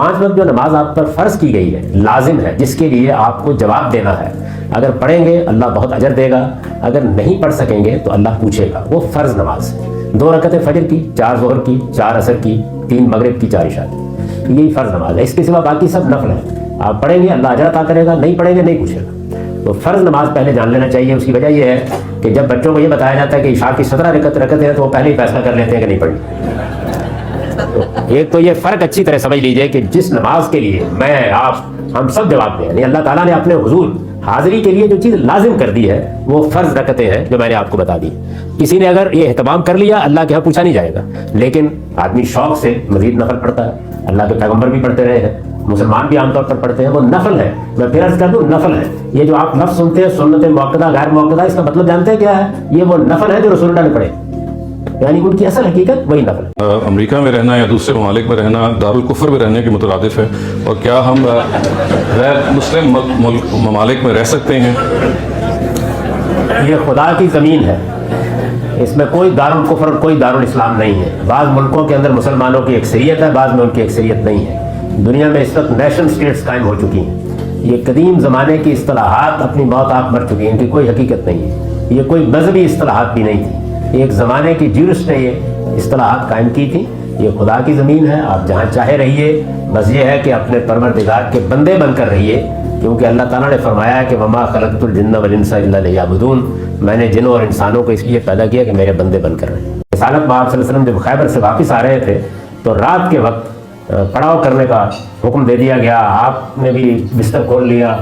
5 وقت جو نماز آپ پر فرض کی گئی ہے، لازم ہے، جس کے لیے آپ کو جواب دینا ہے، اگر پڑھیں گے اللہ بہت اجر دے گا، اگر نہیں پڑھ سکیں گے تو اللہ پوچھے گا، وہ فرض نماز 2 رکعتیں فجر کی، 4 ظہر کی، 4 عصر کی، 3 مغرب کی، 4 عشاء کی، یہی فرض نماز ہے۔ اس کے سوا باقی سب نفل ہے، آپ پڑھیں گے اللہ اجر عطا کرے گا، نہیں پڑھیں گے نہیں پوچھے گا۔ تو فرض نماز پہلے جان لینا چاہیے۔ اس کی وجہ یہ ہے کہ جب بچوں کو یہ بتایا جاتا ہے کہ عشاء کی 17 رکعتیں ہیں تو وہ پہلے ہی فیصلہ کر لیتے ہیں کہ نہیں پڑھنی۔ ایک تو یہ فرق اچھی طرح سمجھ لیجئے کہ جس نماز کے لیے میں آپ ہم سب جواب دیں، یعنی اللہ تعالیٰ نے اپنے حضور حاضری کے لیے جو چیز لازم کر دی ہے وہ فرض رکعتیں ہیں جو میں نے آپ کو بتا دی۔ کسی نے اگر یہ اہتمام کر لیا اللہ کے یہاں پوچھا نہیں جائے گا، لیکن آدمی شوق سے مزید نفل پڑھتا ہے، اللہ کے پیغمبر بھی پڑھتے رہے ہیں، مسلمان بھی عام طور پر پڑھتے ہیں، وہ نفل ہے۔ میں پھر عرض کر دوں نفل ہے۔ یہ جو آپ لفظ سنتے ہیں سنت موقدہ غیر موقدہ، اس کا مطلب جانتے ہیں کیا ہے؟ یہ وہ نفل ہے جو رسول اللہ نے پڑھے، یعنی ان کی اصل حقیقت وہی نفل ہے۔ امریکہ میں رہنا یا دوسرے ممالک میں رہنا دارالکفر میں رہنے کے مترادف ہے، اور کیا ہم غیر مسلم ممالک میں رہ سکتے ہیں؟ یہ خدا کی زمین ہے، اس میں کوئی دارالکفر اور کوئی دارالاسلام نہیں ہے۔ بعض ملکوں کے اندر مسلمانوں کی اکثریت ہے، بعض میں ان کی اکثریت نہیں ہے۔ دنیا میں اس وقت نیشن سٹیٹس قائم ہو چکی ہیں۔ یہ قدیم زمانے کی اصطلاحات اپنی موت آپ مر چکی ہیں، ان کی کوئی حقیقت نہیں ہے۔ یہ کوئی مذہبی اصطلاحات بھی نہیں تھی، ایک زمانے کی جورسٹ نے یہ اصطلاحات قائم کی تھی۔ یہ خدا کی زمین ہے، آپ جہاں چاہے رہیے، بس یہ ہے کہ اپنے پروردگار کے بندے بن کر رہیے، کیونکہ اللہ تعالیٰ نے فرمایا ہے کہ وما خلقت الجن والانس الا لیعبدون، میں نے جنوں اور انسانوں کو اس لیے پیدا کیا کہ میرے بندے بن کر رہیں۔ رسالت میں آپ صلی اللہ علیہ وسلم جب خیبر سے واپس آ رہے تھے تو رات کے وقت پڑاؤ کرنے کا حکم دے دیا گیا، آپ نے بھی بستر کھول لیا،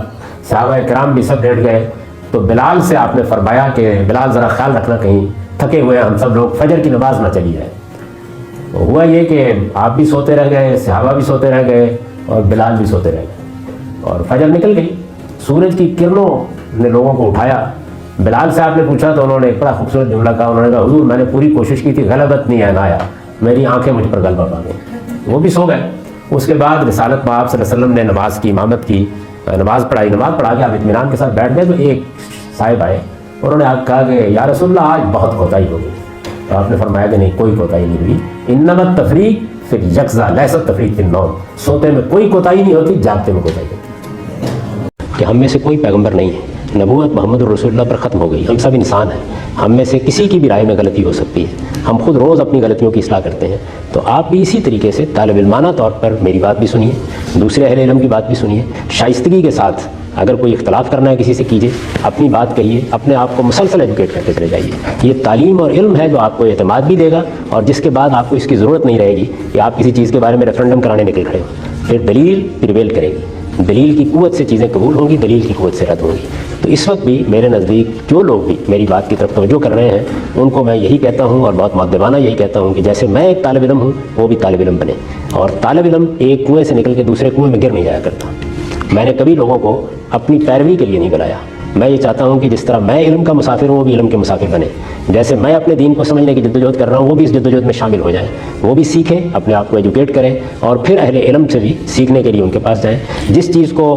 صحابہ کرام بھی سب لیٹ گئے، تو بلال سے آپ نے فرمایا کہ بلال ذرا خیال رکھنا کہیں تھکے ہوئے ہم سب لوگ فجر کی نماز نہ چلی جائے۔ ہوا یہ کہ آپ بھی سوتے رہ گئے، صحابہ بھی سوتے رہ گئے، اور بلال بھی سوتے رہ گئے، اور فجر نکل گئی۔ سورج کی کرنوں نے لوگوں کو اٹھایا۔ بلال سے آپ نے پوچھا تو انہوں نے ایک بڑا خوبصورت جملہ کہا، انہوں نے کہا حضور میں نے پوری کوشش کی تھی، غلبت نہیں آیا، میری آنکھیں مجھ پر غلبہ پا گئیں۔ وہ بھی سو گئے۔ اس کے بعد رسالت میں آپ صلی اللہ علیہ وسلم نے نماز کی امامت کی، نماز پڑھائی، نماز پڑھا کے آپ اطمینان کے ساتھ بیٹھ گئے تو ایک صاحب آئے، انہوں نے آپ کہا کہ یا رسول اللہ آج بہت کوتاہی ہو گئی۔ تو آپ نے فرمایا کہ نہیں کوئی کوتاہی نہیں ہوئی، انما التفریق فی الیقظہ لیس التفریق فی النوم، سوتے میں کوئی کوتاہی نہیں ہوتی، جاگتے میں کوتاہی ہوتی ہے۔ کہ ہم میں سے کوئی پیغمبر نہیں ہے، نبوت محمد رسول اللہ پر ختم ہو گئی، ہم سب انسان ہیں، ہم میں سے کسی کی بھی رائے میں غلطی ہو سکتی ہے، ہم خود روز اپنی غلطیوں کی اصلاح کرتے ہیں۔ تو آپ بھی اسی طریقے سے طالب علمانہ طور پر میری بات بھی سنیے، دوسرے اہل علم کی بات بھی سنیے، شائستگی کے ساتھ اگر کوئی اختلاف کرنا ہے کسی سے کیجیے، اپنی بات کہیے، اپنے آپ کو مسلسل ایجوکیٹ کرتے چلے جائیے۔ یہ تعلیم اور علم ہے جو آپ کو اعتماد بھی دے گا، اور جس کے بعد آپ کو اس کی ضرورت نہیں رہے گی کہ آپ کسی چیز کے بارے میں ریفرنڈم کرانے نکل کھڑے ہو۔ پھر دلیل پریویل کرے گی، دلیل کی قوت سے چیزیں قبول ہوں گی، دلیل کی قوت سے رد ہوں گی۔ تو اس وقت بھی میرے نزدیک جو لوگ بھی میری بات کی طرف توجہ کر رہے ہیں ان کو میں یہی کہتا ہوں، اور بہت مؤدبانہ یہی کہتا ہوں، کہ جیسے میں ایک طالب علم ہوں وہ بھی طالب علم بنے، اور طالب علم ایک کنویں سے نکل کے دوسرے کنویں میں گر نہیں جایا کرتا۔ میں نے کبھی لوگوں کو اپنی پیروی کے لیے نہیں بلایا، میں یہ چاہتا ہوں کہ جس طرح میں علم کا مسافر ہوں وہ بھی علم کے مسافر بنے، جیسے میں اپنے دین کو سمجھنے کی جدوجہد کر رہا ہوں وہ بھی اس جدوجہد میں شامل ہو جائیں، وہ بھی سیکھیں، اپنے آپ کو ایجوکیٹ کریں، اور پھر اہل علم سے بھی سیکھنے کے لیے ان کے پاس جائیں۔ جس چیز کو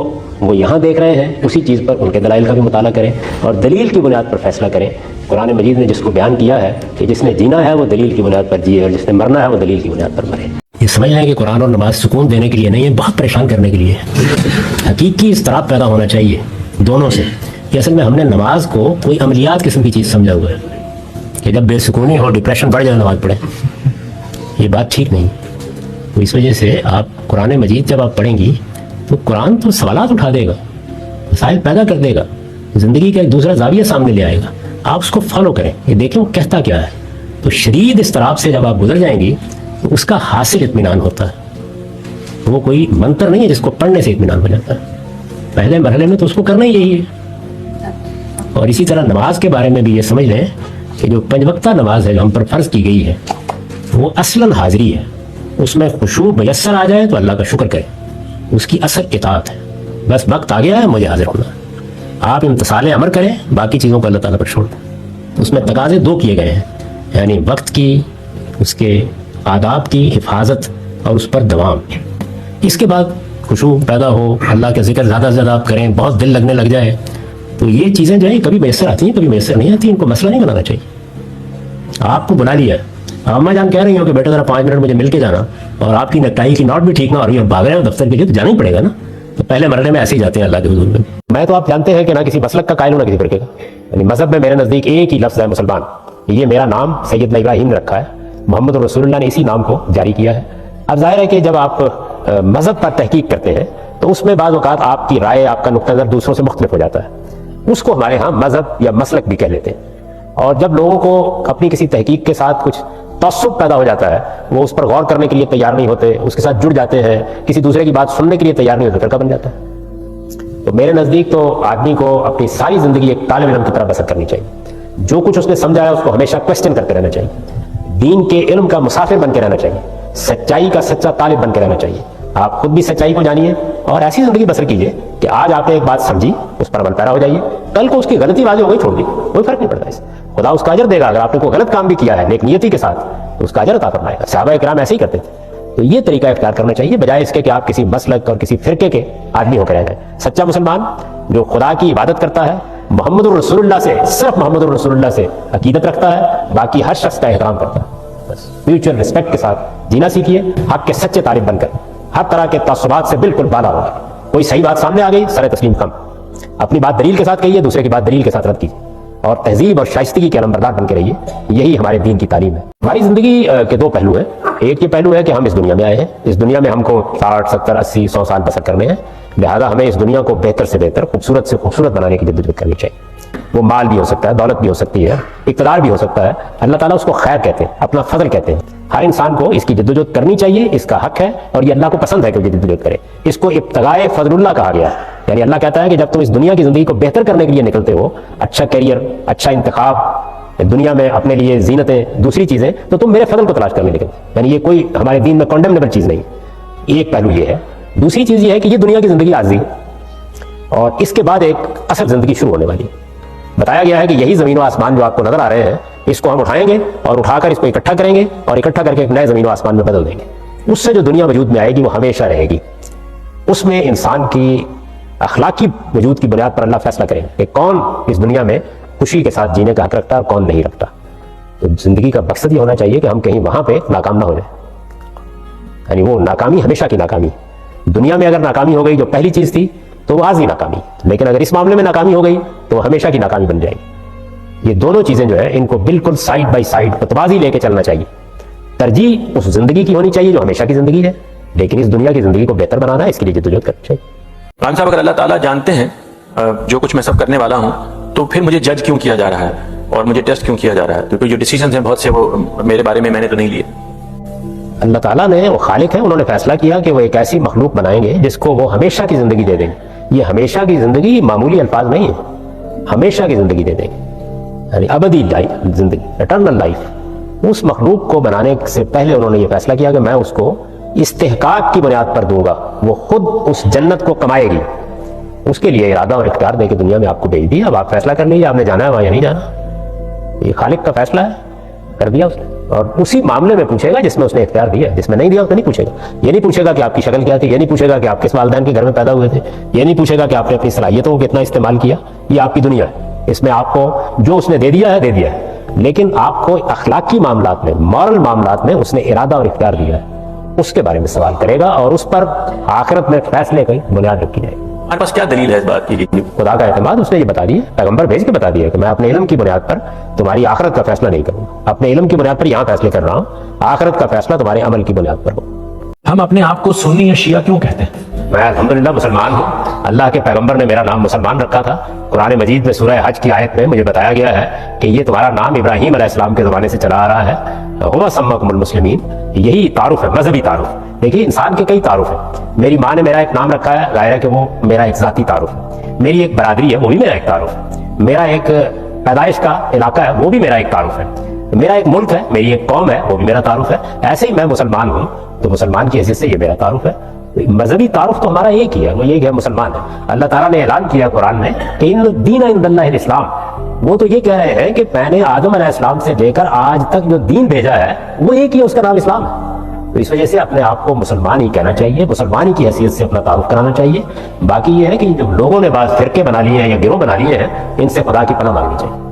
وہ یہاں دیکھ رہے ہیں اسی چیز پر ان کے دلائل کا بھی مطالعہ کریں، اور دلیل کی بنیاد پر فیصلہ کریں۔ قرآن مجید نے جس کو بیان کیا ہے کہ جس نے جینا ہے وہ دلیل کی بنیاد پر جیے، اور جس نے مرنا ہے وہ دلیل کی بنیاد پر مرے۔ یہ سمجھ لیں کہ قرآن اور نماز سکون دینے کے لیے نہیں ہے، بہت پریشان کرنے کے لیے ہے۔ حقیقی اضطراب پیدا ہونا چاہیے دونوں سے، کہ اصل میں ہم نے نماز کو کوئی عملیات قسم کی چیز سمجھا ہوا ہے کہ جب بے سکونی ہو، ڈپریشن بڑھ جائے نماز پڑھیں، یہ بات ٹھیک نہیں۔ تو اس وجہ سے آپ قرآن مجید جب آپ پڑھیں گی تو قرآن تو سوالات اٹھا دے گا، مسائل پیدا کر دے گا، زندگی کا ایک دوسرا زاویہ سامنے لے آئے گا، آپ اس کو فالو کریں، یہ دیکھیں وہ کہتا کیا ہے۔ تو شدید اضطراب سے جب آپ گزر جائیں گی تو اس کا حاصل اطمینان ہوتا ہے، وہ کوئی منتر نہیں ہے جس کو پڑھنے سے اطمینان ہو جاتا ہے، پہلے مرحلے میں تو اس کو کرنا ہی یہی ہے۔ اور اسی طرح نماز کے بارے میں بھی یہ سمجھ لیں کہ جو 5 وقتہ نماز ہے جو ہم پر فرض کی گئی ہے وہ اصلاً حاضری ہے، اس میں خشوع میسر آ جائے تو اللہ کا شکر کریں، اس کی اصل اطاعت ہے۔ بس وقت آ گیا ہے مجھے حاضر ہونا، آپ امتثال امر کریں، باقی چیزوں کو اللہ تعالیٰ پر چھوڑ دیں۔ اس میں تقاضے 2 کیے گئے ہیں، یعنی وقت کی، اس کے آداب کی حفاظت اور اس پر دوام۔ اس کے بعد خشوع پیدا ہو، اللہ کا ذکر زیادہ سے زیادہ آپ کریں، بہت دل لگنے لگ جائے، تو یہ چیزیں جو ہیں کبھی میسر آتی ہیں کبھی میسر نہیں آتی، ان کو مسئلہ نہیں بنانا چاہیے۔ آپ کو بنا لیا अम्मा जान कह रही हो कि बेटा जरा 5 मिनट मुझे मिल के जाना, और आपकी नेकटाई की नॉट भी ठीक ना हो रही है, भाग रहे हो दफ्तर के लिए, तो जाना ही पड़ेगा ना। तो पहले मरने में ऐसे ही जाते हैं अल्लाह के हुजूर में। मैं तो आप जानते हैं कि ना किसी मसलक का कायल हूं ना किसी फिरके का, यानी मजहब में मेरे नजदीक एक ही लफ्ज है मुसलमान। ये मेरा नाम सैयदना इब्राहिम ने रखा है, मोहम्मद रसूलुल्लाह ने इसी नाम को जारी किया है। अब जाहिर है कि जब आप मजहब पर तहकीक करते हैं तो उसमें बाज़ औक़ात आपकी राय, आपका नुक्ता नज़र दूसरों से मुख्तलिफ हो जाता है। उसको हमारे यहाँ मजहब या मसलक भी कह लेते हैं। और जब लोगों को अपनी किसी तहकीक के साथ कुछ तअस्सुब पैदा हो जाता है, वो उस पर गौर करने के लिए तैयार नहीं होते, उसके साथ जुड़ जाते हैं, किसी दूसरे की बात सुनने के लिए तैयार नहीं होते, फिरका बन जाता है। तो मेरे नज़दीक तो आदमी को अपनी सारी ज़िंदगी एक तालिब इल्म की तरह बसर करनी चाहिए। जो कुछ उसने समझा है उसको हमेशा क्वेश्चन करते रहना चाहिए, दीन के इल्म का मुसाफिर बन के रहना चाहिए, सच्चाई का सच्चा तालिब बन के रहना चाहिए। आप खुद भी सच्चाई को जानिए और ऐसी जिंदगी बसर कीजिए कि आज आपने एक बात समझी, उस पर अमल पैरा हो जाइए, कल को उसकी गलती वाजी हो गई, छोड़ दी, कोई फर्क नहीं पड़ता इससे, खुदा उसका अजर देगा। अगर आपने कोई गलत काम भी किया है नेक नियति के साथ तो उसका अजर अता फरमाएगा। सहाबा इकराम ऐसे ही करते थे। तो ये तरीका इख्तियार करना चाहिए, बजाय इसके कि आप किसी मसलक और किसी फिरके के आदमी होकर रह जाए। सच्चा मुसलमान जो खुदा की इबादत करता है, मोहम्मद रसूलुल्लाह से, सिर्फ मोहम्मद रसूलुल्लाह से अकीदत रखता है, बाकी हर शख्स का एहतराम करता है। बस म्यूचुअल रिस्पेक्ट के साथ जीना सीखिए, हक के सच्चे तालिब बनकर, हर तरह के तअस्सुबात से बिल्कुल बाला होगा। कोई सही बात सामने आ गई, सरे तस्लीम कम, अपनी बात दलील के साथ कहिए, दूसरे की बात दलील के साथ रद्द कीजिए, और तहजीब और शाइस्तगी के अलमबरदार बन के रहिए। यही हमारे दीन की तालीम है। हमारी जिंदगी के दो पहलू हैं। एक ये पहलू है कि हम इस दुनिया में आए हैं, इस दुनिया में हमको 60, 70, 80, 100 साल बसर करने हैं, लिहाजा हमें इस दुनिया को बेहतर से बेहतर, खूबसूरत से खूबसूरत बनाने की जद्दोजहद करनी चाहिए। वो माल भी हो सकता है, दौलत भी हो सकती है, इक़्तिदार भी हो सकता है। अल्लाह ताला उसको खैर कहते हैं, अपना फजल कहते हैं। हर इंसान को इसकी जद्दोजहद करनी चाहिए, इसका हक है, और ये अल्लाह को पसंद है कि जद्दोजहद करे। इसको इब्तिगाए फजलुल्लाह कहा गया है। यानी अल्लाह कहता है कि जब तुम इस दुनिया की जिंदगी को बेहतर करने के लिए निकलते हो, अच्छा कैरियर, अच्छा इंतखाब, दुनिया में अपने लिए जीनतें, दूसरी चीजें, तो तुम मेरे फजल को तलाश करने निकलते। यानी ये कोई हमारे दीन में कॉन्डेमनेबल चीज नहीं। एक पहलू ये है। दूसरी चीज ये है कि ये दुनिया की जिंदगी आर्जी है, और इसके बाद एक असल जिंदगी शुरू होने वाली है। बताया गया है कि यही जमीन व आसमान जो आपको नजर आ रहे हैं, इसको हम उठाएंगे और उठाकर इसको इकट्ठा करेंगे, और इकट्ठा करके एक नए जमीन व आसमान में बदल देंगे। उससे जो दुनिया वजूद में आएगी वो हमेशा रहेगी। उसमें इंसान की अखलाकी वजूद की बुनियाद पर अल्लाह फैसला करेंगे कि कौन इस दुनिया में खुशी के साथ जीने का हक रखता है और कौन नहीं रखता। तो जिंदगी का मकसद ये होना चाहिए कि हम कहीं वहां पे नाकाम ना हो जाए। यानी वो नाकामी हमेशा की नाकामी। दुनिया में अगर नाकामी हो गई जो पहली चीज थी तो वो आजी नाकामी, लेकिन अगर इस मामले में नाकामी हो गई तो वो हमेशा की नाकामी बन जाएगी। ये दोनों चीजें जो है इनको बिल्कुल साइड बाई साइड मतवाजी लेके चलना चाहिए। तरजीह उस जिंदगी की होनी चाहिए जो हमेशा की जिंदगी है, लेकिन इस दुनिया की जिंदगी को बेहतर बनाना है, इसके लिए जद्दोजहद करनी चाहिए। खान साहब, अगर अल्लाह ताला जानते हैं जो कुछ मैं सब करने वाला हूं, तो फिर मुझे जज क्यों किया जा रहा है और मुझे टेस्ट क्यों किया जा रहा है? क्योंकि जो डिसीजंस हैं बहुत से वो मेरे बारे में मैंने तो नहीं लिए। अल्लाह ताला ने, वो खालिक है, उन्होंने फैसला किया कि वो एक ऐसी मखलूक बनाएंगे जिसको वो हमेशा की जिंदगी दे देंगे। ये हमेशा की जिंदगी मामूली अल्फाज नहीं है, हमेशा की जिंदगी दे देंगे, यानी अबदी जिंदगी, इटर्नल लाइफ। उस मखलूक को बनाने से पहले उन्होंने ये फैसला किया कि मैं उसको इस्तेहकाक की बुनियाद पर दूंगा, वो खुद उस जन्नत को कमाएगी। उसके लिए इरादा और इख्तियार दे के दुनिया में आपको भेज दिया। अब आप फैसला कर लीजिए, आपने जाना है वहां या नहीं जाना। ये खालिक का फैसला है, कर दिया उसने, और उसी मामले में पूछेगा जिसमें उसने इख्तियार दिया। जिसमें नहीं दिया उसने नहीं पूछेगा। ये नहीं पूछेगा कि आपकी शक्ल क्या थी, ये नहीं पूछेगा कि आप किस वालिदैन के घर में पैदा हुए थे, ये नहीं पूछेगा कि आपने अपनी सलाहियतों को कितना इस्तेमाल किया। ये आपकी दुनिया है, इसमें आपको जो उसने दे दिया है दे दिया है, लेकिन आपको अखलाकी मामलात में, मॉरल मामलात में उसने इरादा और इख्तियार दिया है, उसके बारे में सवाल करेगा, और उस पर आखिरत में फैसले की बुनियाद रखी जाएगी। हमारे पास क्या दलील है इस बात की? खुदा का एतमाद उसने ये बता दिया, पैगंबर भेज के बता दिया कि मैं अपने इल्म की बुनियाद पर तुम्हारी आखिरत का फैसला नहीं करूंगा। अपने इल्म की बुनियाद पर यहां फैसले कर रहा हूं, आखिरत का फैसला तुम्हारे अमल की बुनियाद पर हो। हम अपने आप को सुन्नी या शिया क्यों कहते हैं? मैं अल्हम्दुलिल्लाह मुसलमान हूँ। अल्लाह के पैगंबर ने मेरा नाम मुसलमान रखा था। कुरान मजीद में सूरह हज की आयत में मुझे बताया गया है कि ये तुम्हारा नाम इब्राहिम अलैहिस्सलाम के ज़माने से चला आ रहा है। हुवा सम्मकुमुल मुस्लिमीन, यही तारुफ है, मजहबी तारुफ। देखिए, इंसान के कई तारुफ है। मेरी माँ ने मेरा एक नाम रखा है, जाहिर है कि वो मेरा एक ज़ाती तारुफ है। मेरी एक बरादरी है, वो भी मेरा एक तारुफ है। मेरा एक पैदाइश का इलाका है, वो भी मेरा एक तारुफ है। मेरा एक मुल्क है, मेरी एक कौम है, वो भी मेरा तारुफ है। ऐसे ही मैं मुसलमान हूँ, तो मुसलमान की हैसियत से ये मेरा तारुफ है। मजहबी तारुफ तो हमारा एक ही है, वो एक है, मुसलमान है। अल्लाह ताला ने ऐलान किया कुरान में कि इन दीन इंदल्लाहिल इस्लाम। वो तो ये कह रहे हैं कि मैंने आदम अलैहिस्सलाम से लेकर आज तक जो दीन भेजा है वो एक ही है, उसका नाम इस्लाम है। तो इस वजह से अपने आप को मुसलमान ही कहना चाहिए, मुसलमान ही की हैसियत से अपना तारुफ कराना चाहिए। बाकी ये है कि जो लोगों ने बात फिरके बना लिए हैं या गिरोह बना लिए हैं, इनसे खुदा की पनाह मांगनी चाहिए।